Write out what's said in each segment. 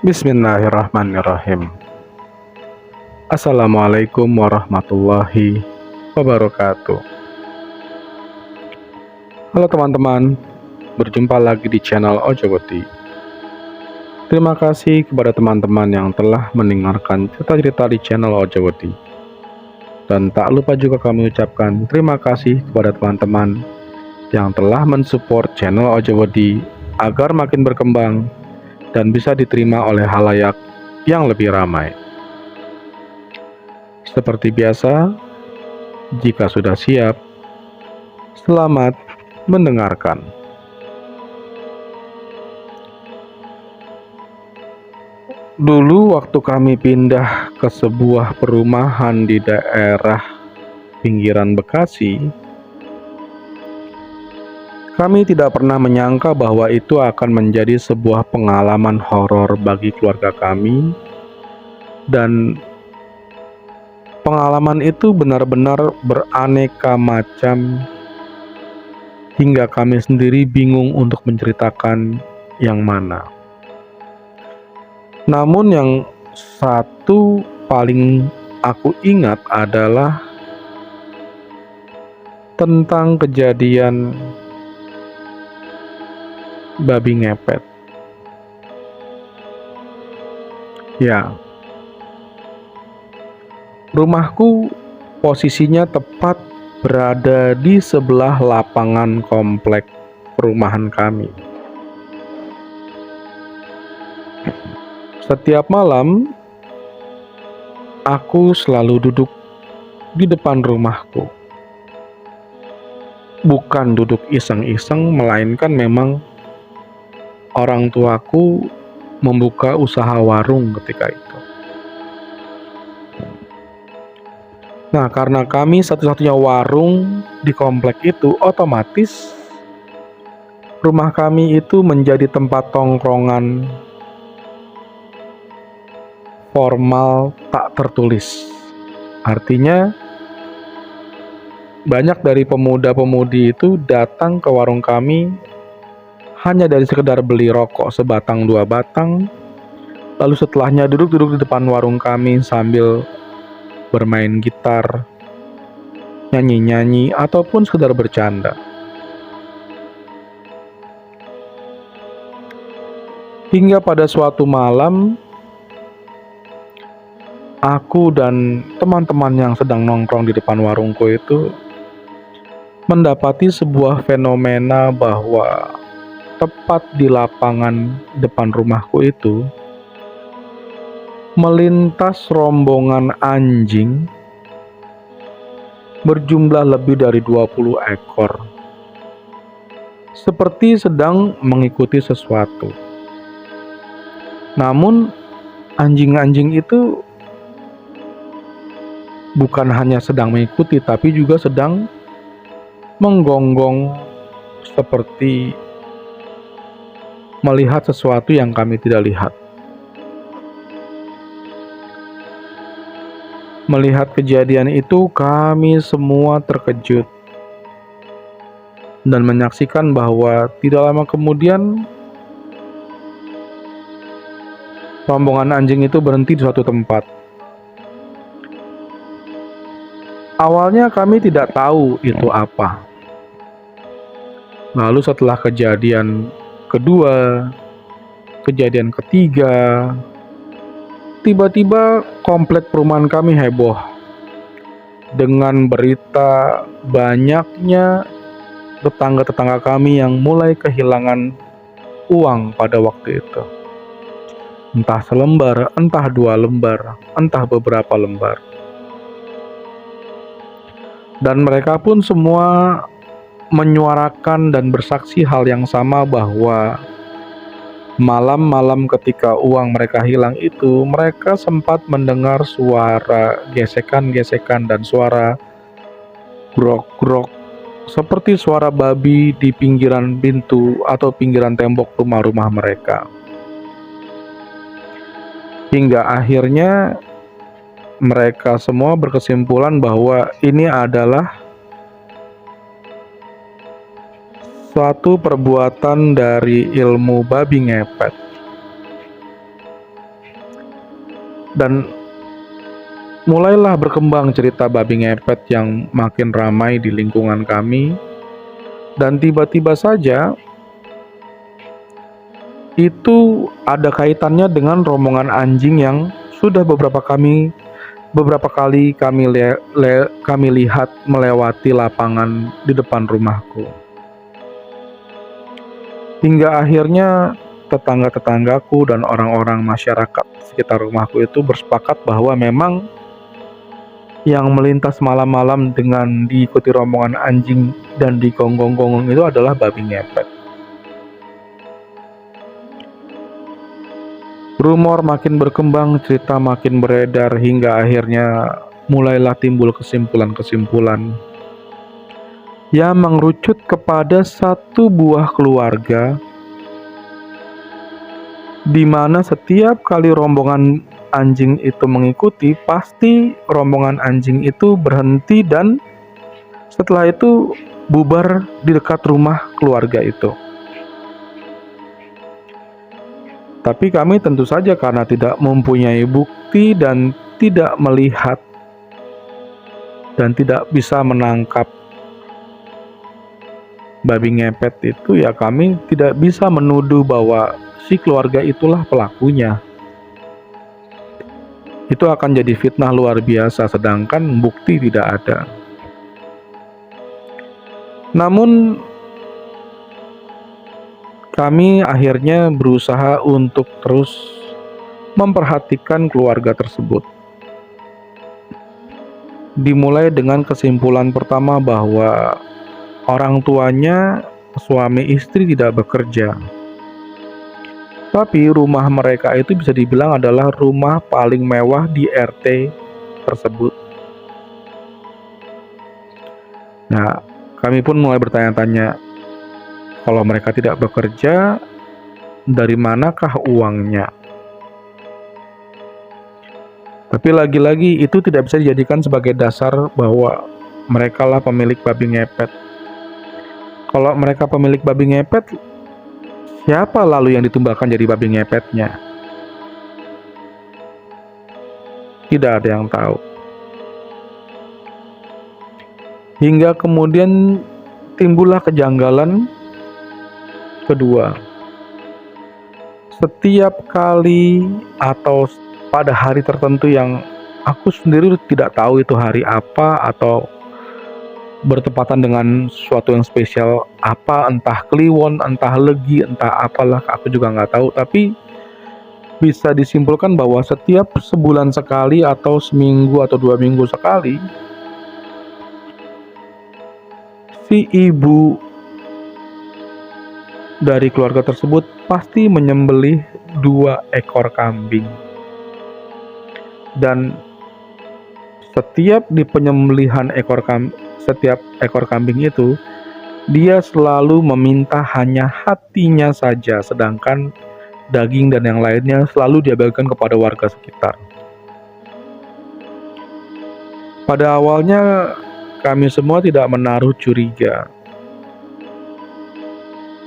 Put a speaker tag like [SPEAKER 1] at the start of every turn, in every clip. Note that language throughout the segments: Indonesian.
[SPEAKER 1] Bismillahirrahmanirrahim. Assalamualaikum warahmatullahi wabarakatuh. Halo teman-teman, berjumpa lagi di channel Ojowodi. Terima kasih kepada teman-teman yang telah mendengarkan cerita-cerita di channel Ojowodi. Dan tak lupa juga kami ucapkan terima kasih kepada teman-teman yang telah mensupport channel Ojowodi agar makin berkembang dan bisa diterima oleh halayak yang lebih ramai. Seperti biasa, jika sudah siap, selamat mendengarkan. Dulu waktu kami pindah ke sebuah perumahan di daerah pinggiran Bekasi, kami tidak pernah menyangka bahwa itu akan menjadi sebuah pengalaman horor bagi keluarga kami, dan pengalaman itu benar-benar beraneka macam hingga kami sendiri bingung untuk menceritakan yang mana. Namun yang satu paling aku ingat adalah tentang kejadian babi ngepet. Ya, rumahku posisinya tepat berada di sebelah lapangan komplek perumahan kami. Setiap malam, aku selalu duduk di depan rumahku. Bukan duduk iseng-iseng, melainkan memang orang tuaku membuka usaha warung ketika itu. Nah, karena kami satu-satunya warung di komplek itu, otomatis rumah kami itu menjadi tempat tongkrongan formal tak tertulis. Artinya, banyak dari pemuda-pemudi itu datang ke warung kami hanya dari sekedar beli rokok sebatang dua batang, lalu setelahnya duduk-duduk di depan warung kami sambil bermain gitar, nyanyi-nyanyi, ataupun sekedar bercanda. Hingga pada suatu malam, aku dan teman-teman yang sedang nongkrong di depan warungku itu mendapati sebuah fenomena bahwa tepat di lapangan depan rumahku itu melintas rombongan anjing berjumlah lebih dari 20 ekor, seperti sedang mengikuti sesuatu. Namun anjing-anjing itu bukan hanya sedang mengikuti, tapi juga sedang menggonggong seperti melihat sesuatu yang kami tidak lihat. Melihat kejadian itu, kami semua terkejut dan menyaksikan bahwa tidak lama kemudian rombongan anjing itu berhenti di suatu tempat. Awalnya kami tidak tahu itu apa. Lalu setelah kejadian kedua, kejadian ketiga, tiba-tiba komplek perumahan kami heboh dengan berita banyaknya tetangga-tetangga kami yang mulai kehilangan uang pada waktu itu. Entah selembar, entah dua lembar, entah beberapa lembar. Dan mereka pun semua menyuarakan dan bersaksi hal yang sama, bahwa malam-malam ketika uang mereka hilang itu, mereka sempat mendengar suara gesekan-gesekan dan suara grok-grok seperti suara babi di pinggiran pintu atau pinggiran tembok rumah-rumah mereka. Hingga akhirnya mereka semua berkesimpulan bahwa ini adalah suatu perbuatan dari ilmu babi ngepet. Dan mulailah berkembang cerita babi ngepet yang makin ramai di lingkungan kami. Dan tiba-tiba saja itu ada kaitannya dengan rombongan anjing yang sudah beberapa kali kami lihat melewati lapangan di depan rumahku. Hingga akhirnya tetangga-tetanggaku dan orang-orang masyarakat sekitar rumahku itu bersepakat bahwa memang yang melintas malam-malam dengan diikuti rombongan anjing dan digonggong-gonggong itu adalah babi ngepet. Rumor makin berkembang, cerita makin beredar, hingga akhirnya mulailah timbul kesimpulan-kesimpulan yang mengerucut kepada satu buah keluarga di mana setiap kali rombongan anjing itu mengikuti, pasti rombongan anjing itu berhenti dan setelah itu bubar di dekat rumah keluarga itu. Tapi kami tentu saja karena tidak mempunyai bukti dan tidak melihat dan tidak bisa menangkap babi ngepet itu, ya kami tidak bisa menuduh bahwa si keluarga itulah pelakunya. Itu akan jadi fitnah luar biasa, sedangkan bukti tidak ada. Namun kami akhirnya berusaha untuk terus memperhatikan keluarga tersebut. Dimulai dengan kesimpulan pertama bahwa orang tuanya, suami istri, tidak bekerja. Tapi rumah mereka itu bisa dibilang adalah rumah paling mewah di RT tersebut. Nah, kami pun mulai bertanya-tanya, kalau mereka tidak bekerja, dari manakah uangnya? Tapi lagi-lagi itu tidak bisa dijadikan sebagai dasar bahwa merekalah pemilik babi ngepet. Kalau mereka pemilik babi ngepet, siapa lalu yang ditumbalkan jadi babi ngepetnya? Tidak ada yang tahu. Hingga kemudian timbullah kejanggalan kedua. Setiap kali atau pada hari tertentu yang aku sendiri tidak tahu itu hari apa atau bertepatan dengan sesuatu yang spesial apa, entah kliwon, entah legi, entah apalah, aku juga nggak tahu. Tapi bisa disimpulkan bahwa setiap sebulan sekali atau seminggu atau 2 minggu sekali, si ibu dari keluarga tersebut pasti menyembelih 2 ekor kambing. Dan setiap di penyembelihan setiap ekor kambing itu, dia selalu meminta hanya hatinya saja, sedangkan daging dan yang lainnya selalu dia bagikan kepada warga sekitar. Pada awalnya kami semua tidak menaruh curiga,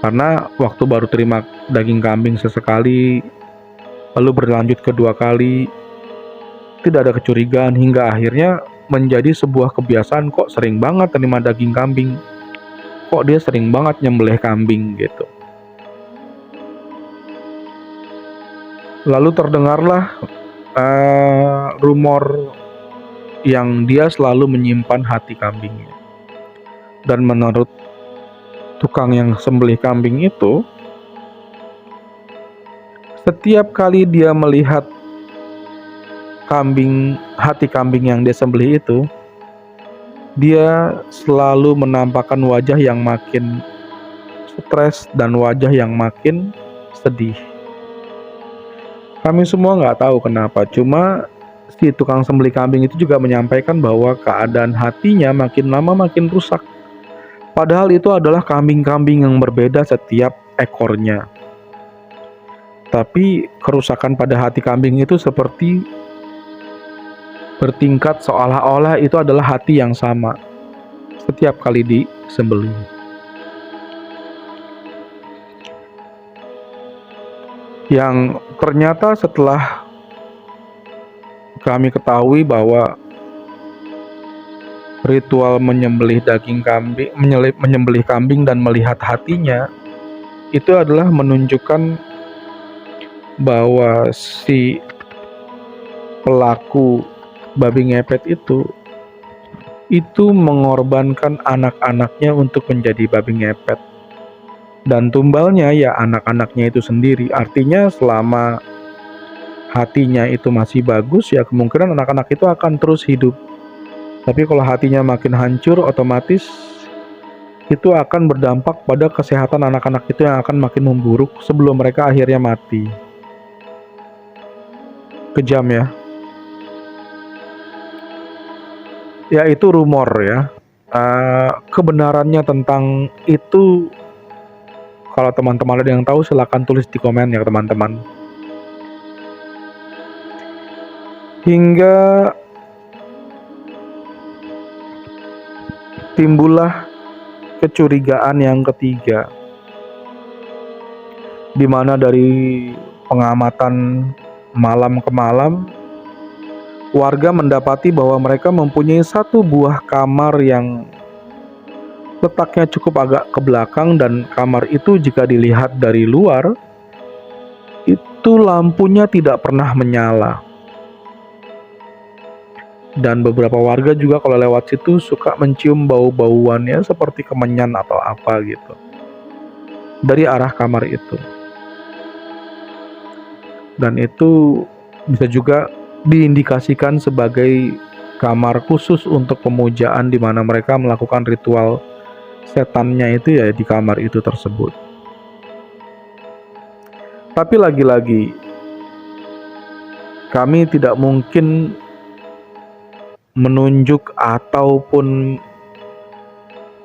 [SPEAKER 1] karena waktu baru terima daging kambing sesekali, lalu berlanjut kedua kali, tidak ada kecurigaan, hingga akhirnya menjadi sebuah kebiasaan. Kok sering banget terima daging kambing, kok dia sering banget nyembelih kambing gitu. Lalu terdengarlah rumor yang dia selalu menyimpan hati kambingnya. Dan menurut tukang yang sembelih kambing itu, setiap kali dia melihat hati kambing yang dia sembelih itu, dia selalu menampakkan wajah yang makin stres dan wajah yang makin sedih. Kami semua nggak tahu kenapa, cuma si tukang sembelih kambing itu juga menyampaikan bahwa keadaan hatinya makin lama makin rusak. Padahal itu adalah kambing-kambing yang berbeda setiap ekornya. Tapi kerusakan pada hati kambing itu seperti bertingkat, seolah-olah itu adalah hati yang sama setiap kali disembelih. Yang ternyata setelah kami ketahui bahwa ritual menyembelih menyembelih kambing dan melihat hatinya itu adalah menunjukkan bahwa si pelaku babi ngepet itu mengorbankan anak-anaknya untuk menjadi babi ngepet, dan tumbalnya ya anak-anaknya itu sendiri. Artinya selama hatinya itu masih bagus, ya kemungkinan anak-anak itu akan terus hidup. Tapi kalau hatinya makin hancur, otomatis itu akan berdampak pada kesehatan anak-anak itu yang akan makin memburuk sebelum mereka akhirnya mati. Kejam ya. Ya itu rumor ya. Kebenarannya tentang itu, kalau teman-teman ada yang tahu silahkan tulis di komen ya teman-teman. Hingga timbullah kecurigaan yang ketiga, di mana dari pengamatan malam ke malam, warga mendapati bahwa mereka mempunyai satu buah kamar yang letaknya cukup agak ke belakang, dan kamar itu jika dilihat dari luar itu lampunya tidak pernah menyala. Dan beberapa warga juga kalau lewat situ suka mencium bau-bauannya seperti kemenyan atau apa gitu dari arah kamar itu. Dan itu bisa juga diindikasikan sebagai kamar khusus untuk pemujaan, di mana mereka melakukan ritual setannya itu ya di kamar itu tersebut. Tapi lagi-lagi kami tidak mungkin menunjuk ataupun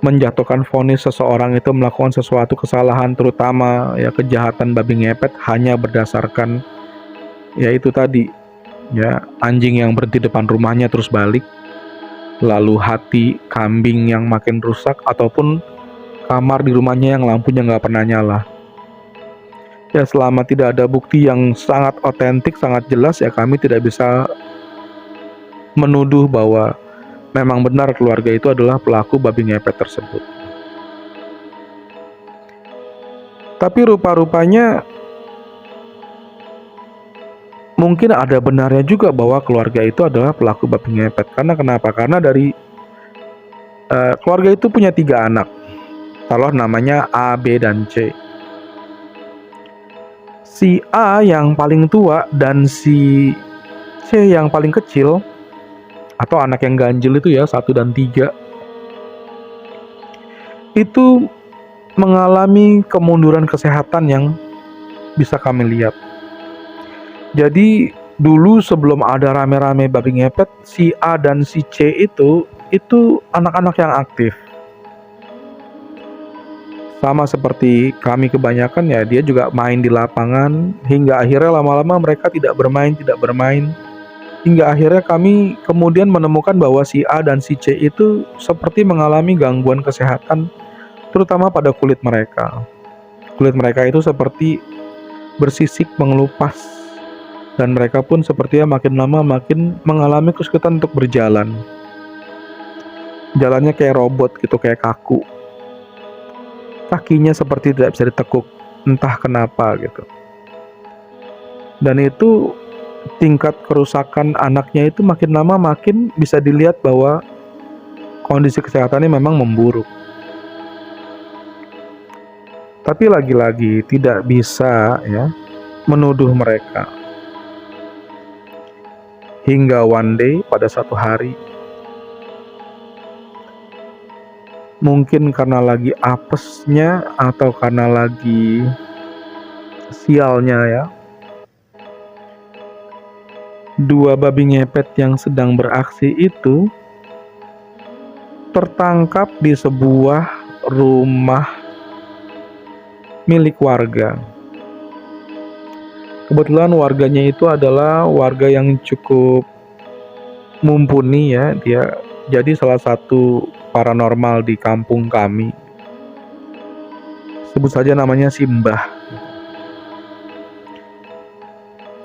[SPEAKER 1] menjatuhkan vonis seseorang itu melakukan sesuatu kesalahan, terutama ya kejahatan babi ngepet, hanya berdasarkan ya itu tadi ya, anjing yang berhenti depan rumahnya terus balik, lalu hati kambing yang makin rusak, ataupun kamar di rumahnya yang lampunya nggak pernah nyala. Ya selama tidak ada bukti yang sangat otentik, sangat jelas, ya kami tidak bisa menuduh bahwa memang benar keluarga itu adalah pelaku babi ngepet tersebut. Tapi rupa-rupanya mungkin ada benarnya juga bahwa keluarga itu adalah pelaku babi ngepet. Karena kenapa? Karena dari keluarga itu punya 3 anak. Taruh namanya A, B, dan C. Si A yang paling tua dan si C yang paling kecil, atau anak yang ganjil itu ya, 1 dan 3, itu mengalami kemunduran kesehatan yang bisa kami lihat. Jadi dulu sebelum ada rame-rame babi ngepet, si A dan si C itu anak-anak yang aktif. Sama seperti kami kebanyakan ya, dia juga main di lapangan, hingga akhirnya lama-lama mereka tidak bermain, hingga akhirnya kami kemudian menemukan bahwa si A dan si C itu seperti mengalami gangguan kesehatan, terutama pada kulit mereka. Kulit mereka itu seperti bersisik, mengelupas, dan mereka pun sepertinya makin lama makin mengalami kesulitan untuk berjalan. Jalannya kayak robot gitu, kayak kaku. Kakinya seperti tidak bisa ditekuk, entah kenapa gitu. Dan itu tingkat kerusakan anaknya itu makin lama makin bisa dilihat bahwa kondisi kesehatannya memang memburuk. Tapi lagi-lagi tidak bisa ya menuduh mereka. Hingga one day, pada satu hari, mungkin karena lagi apesnya atau karena lagi sialnya ya, 2 babi ngepet yang sedang beraksi itu tertangkap di sebuah rumah milik warga. Kebetulan warganya itu adalah warga yang cukup mumpuni ya, dia jadi salah satu paranormal di kampung kami. Sebut saja namanya Simbah.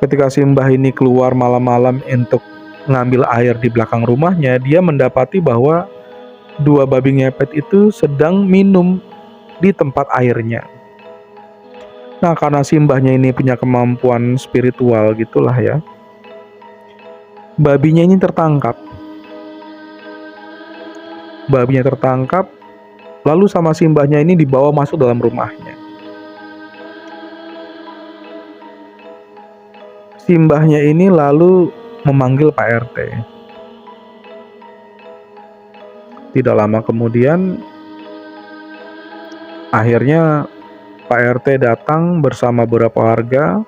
[SPEAKER 1] Ketika Simbah ini keluar malam-malam untuk ngambil air di belakang rumahnya, dia mendapati bahwa dua babi ngepet itu sedang minum di tempat airnya. Nah, karena si mbahnya ini punya kemampuan spiritual gitulah ya, babinya ini tertangkap. Babinya tertangkap, lalu sama si mbahnya ini dibawa masuk dalam rumahnya. Si mbahnya ini lalu memanggil Pak RT. Tidak lama kemudian, akhirnya Pak RT datang bersama beberapa warga.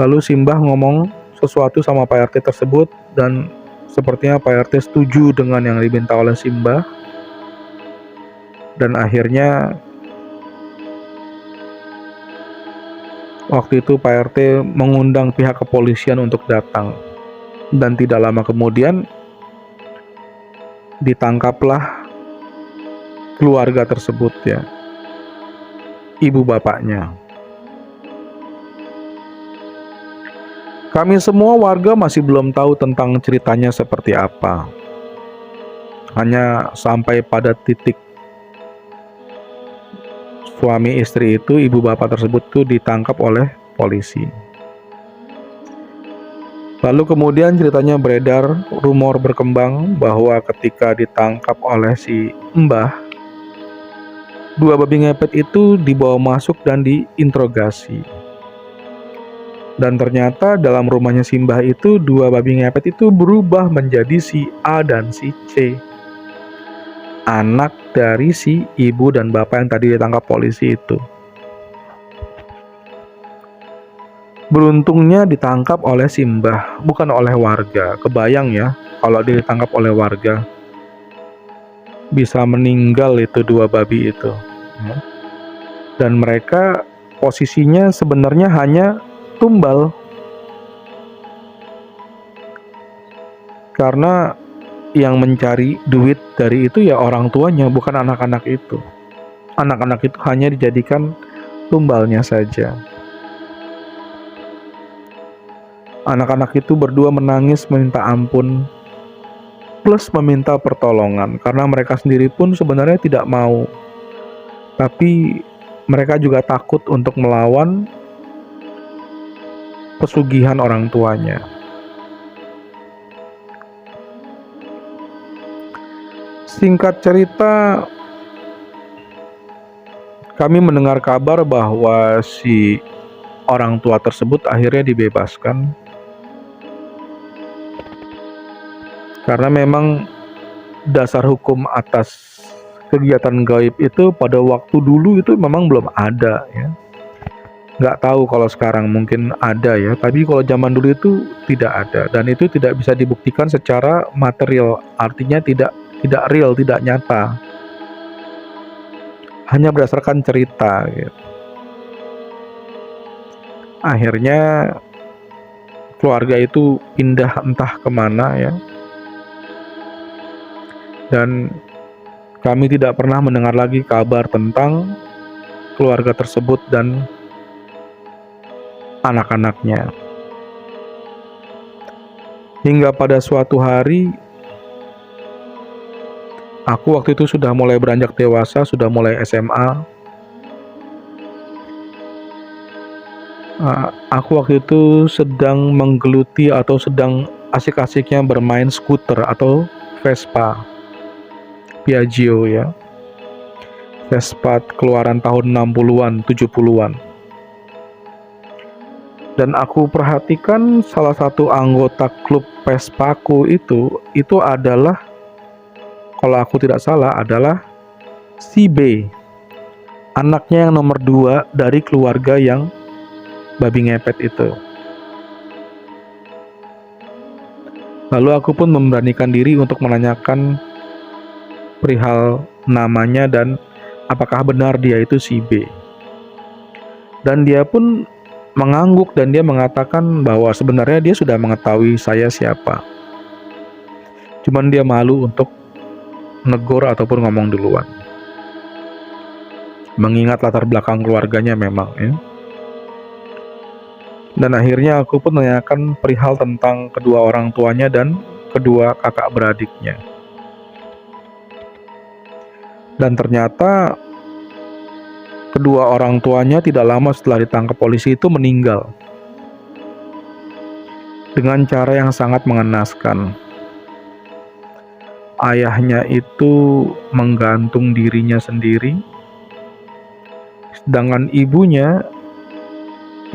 [SPEAKER 1] Lalu si mbah ngomong sesuatu sama Pak RT tersebut, dan sepertinya Pak RT setuju dengan yang diminta oleh si mbah. Dan akhirnya waktu itu Pak RT mengundang pihak kepolisian untuk datang. Dan tidak lama kemudian ditangkaplah keluarga tersebut ya, ibu bapaknya. Kami semua warga masih belum tahu tentang ceritanya seperti apa. Hanya sampai pada titik suami istri itu, ibu bapak tersebut tuh ditangkap oleh polisi. Lalu kemudian ceritanya beredar, rumor berkembang bahwa ketika ditangkap oleh si mbah, dua babi ngepet itu dibawa masuk dan diinterogasi. Dan ternyata dalam rumahnya si mbah itu, dua babi ngepet itu berubah menjadi si A dan si C, anak dari si ibu dan bapak yang tadi ditangkap polisi itu. Beruntungnya ditangkap oleh si mbah, bukan oleh warga. Kebayang ya, kalau dia ditangkap oleh warga, bisa meninggal itu dua babi itu. Dan mereka posisinya sebenarnya hanya tumbal. Karena yang mencari duit dari itu ya orang tuanya, bukan anak-anak itu. Anak-anak itu hanya dijadikan tumbalnya saja. Anak-anak itu berdua menangis meminta ampun, plus meminta pertolongan, karena mereka sendiri pun sebenarnya tidak mau. Tapi mereka juga takut untuk melawan pesugihan orang tuanya. Singkat cerita, kami mendengar kabar bahwa si orang tua tersebut akhirnya dibebaskan. Karena memang dasar hukum atas kegiatan gaib itu pada waktu dulu itu memang belum ada ya. Nggak tahu kalau sekarang mungkin ada ya, tapi kalau zaman dulu itu tidak ada, dan itu tidak bisa dibuktikan secara material, artinya tidak real, tidak nyata, hanya berdasarkan cerita gitu. Akhirnya keluarga itu pindah entah kemana ya, dan kami tidak pernah mendengar lagi kabar tentang keluarga tersebut dan anak-anaknya. Hingga pada suatu hari, aku waktu itu sudah mulai beranjak dewasa, sudah mulai SMA. Aku waktu itu sedang menggeluti atau sedang asik-asiknya bermain skuter atau Vespa Piaggio ya. Vespa keluaran tahun 60-an, 70-an. Dan aku perhatikan salah satu anggota klub Vespaku itu adalah, kalau aku tidak salah, adalah si B, anaknya yang nomor 2 dari keluarga yang babi ngepet itu. Lalu aku pun memberanikan diri untuk menanyakan perihal namanya dan apakah benar dia itu si B. Dan dia pun mengangguk dan dia mengatakan bahwa sebenarnya dia sudah mengetahui saya siapa. Cuman dia malu untuk negur ataupun ngomong duluan. Mengingat latar belakang keluarganya memang ya. Dan akhirnya aku pun menanyakan perihal tentang kedua orang tuanya dan kedua kakak beradiknya. Dan ternyata kedua orang tuanya tidak lama setelah ditangkap polisi itu meninggal dengan cara yang sangat mengenaskan. Ayahnya itu menggantung dirinya sendiri, sedangkan ibunya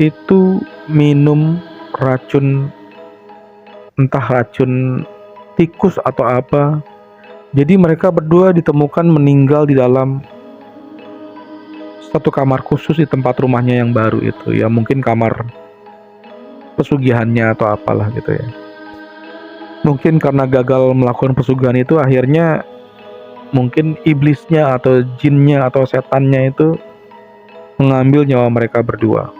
[SPEAKER 1] itu minum racun, entah racun tikus atau apa. Jadi mereka berdua ditemukan meninggal di dalam satu kamar khusus di tempat rumahnya yang baru itu. Ya mungkin kamar pesugihannya atau apalah gitu ya. Mungkin karena gagal melakukan pesugihan itu, akhirnya mungkin iblisnya atau jinnya atau setannya itu mengambil nyawa mereka berdua.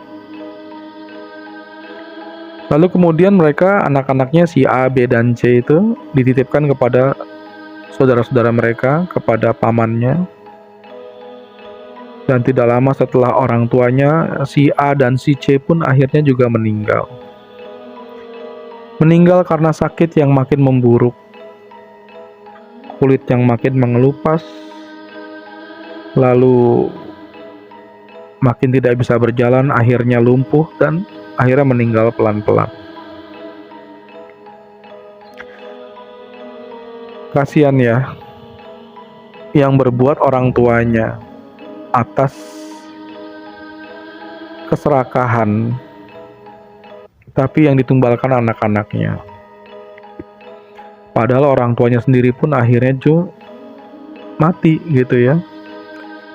[SPEAKER 1] Lalu kemudian mereka, anak-anaknya si A, B, dan C itu dititipkan kepada saudara-saudara mereka, kepada pamannya. Dan tidak lama setelah orang tuanya, si A dan si C pun akhirnya juga meninggal. Meninggal karena sakit yang makin memburuk, kulit yang makin mengelupas, lalu makin tidak bisa berjalan, akhirnya lumpuh dan akhirnya meninggal pelan-pelan. Kasihan ya, yang berbuat orang tuanya atas keserakahan, tapi yang ditumbalkan anak-anaknya. Padahal orang tuanya sendiri pun akhirnya mati gitu ya.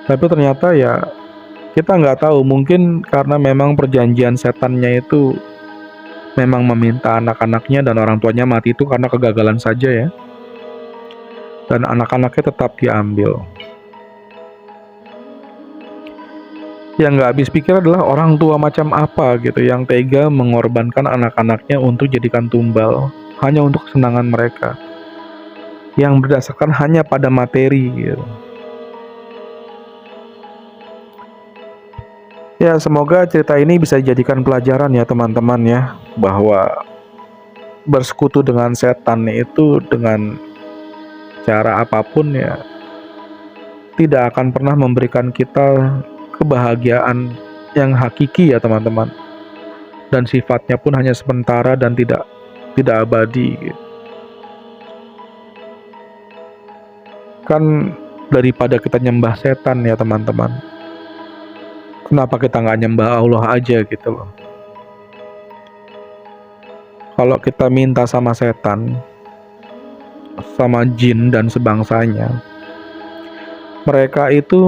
[SPEAKER 1] Tapi ternyata ya kita nggak tahu, mungkin karena memang perjanjian setannya itu memang meminta anak-anaknya dan orang tuanya mati itu karena kegagalan saja ya. Dan anak-anaknya tetap diambil. Yang nggak habis pikir adalah orang tua macam apa gitu yang tega mengorbankan anak-anaknya untuk jadikan tumbal hanya untuk kesenangan mereka, yang berdasarkan hanya pada materi gitu. Ya semoga cerita ini bisa dijadikan pelajaran ya teman-teman ya, bahwa bersekutu dengan setan itu dengan cara apapun ya tidak akan pernah memberikan kita kebahagiaan yang hakiki ya teman-teman, dan sifatnya pun hanya sementara dan tidak abadi. Kan daripada kita nyembah setan ya teman-teman, kenapa kita nggak nyembah Allah aja gitu loh. Kalau kita minta sama setan, sama jin dan sebangsanya, mereka itu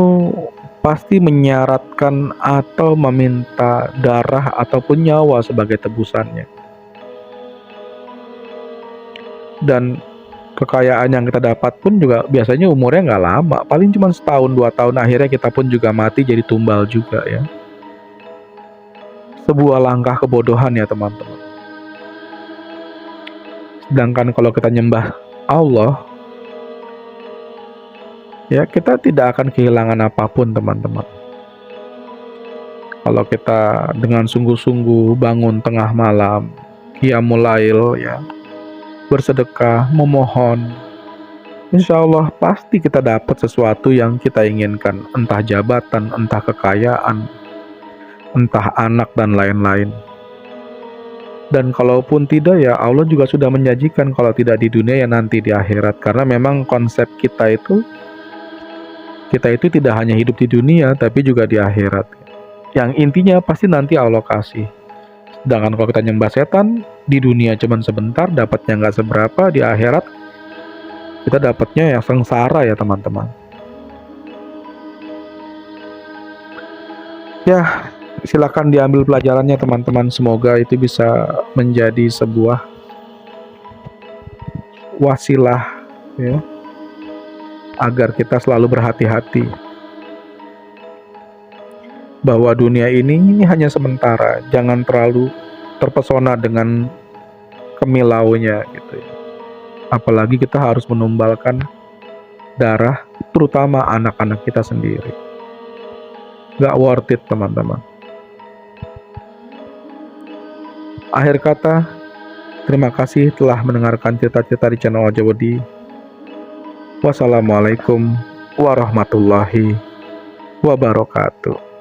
[SPEAKER 1] pasti menyaratkan atau meminta darah ataupun nyawa sebagai tebusannya. Dan kekayaan yang kita dapat pun juga biasanya umurnya nggak lama, paling cuma setahun 2 tahun, akhirnya kita pun juga mati jadi tumbal juga ya. Sebuah langkah kebodohan ya teman-teman. Sedangkan kalau kita nyembah Allah, ya kita tidak akan kehilangan apapun teman-teman. Kalau kita dengan sungguh-sungguh bangun tengah malam, qiyamul lail ya, bersedekah, memohon, insya Allah pasti kita dapat sesuatu yang kita inginkan, entah jabatan, entah kekayaan, entah anak dan lain-lain. Dan kalaupun tidak ya Allah juga sudah menjanjikan kalau tidak di dunia ya nanti di akhirat. Karena memang konsep kita itu tidak hanya hidup di dunia tapi juga di akhirat. Yang intinya pasti nanti Allah kasih. Sedangkan kalau kita nyembah setan, di dunia cuman sebentar, dapatnya nggak seberapa, di akhirat kita dapatnya yang sengsara ya teman-teman. Ya, silakan diambil pelajarannya teman-teman. Semoga itu bisa menjadi sebuah wasilah ya, agar kita selalu berhati-hati bahwa dunia ini hanya sementara. Jangan terlalu terpesona dengan kemilaunya gitu ya. Apalagi kita harus menumbalkan darah, terutama anak-anak kita sendiri. Gak worth it teman-teman. Akhir kata, terima kasih telah mendengarkan cerita-cerita di channel Ojawadi. Wassalamualaikum warahmatullahi wabarakatuh.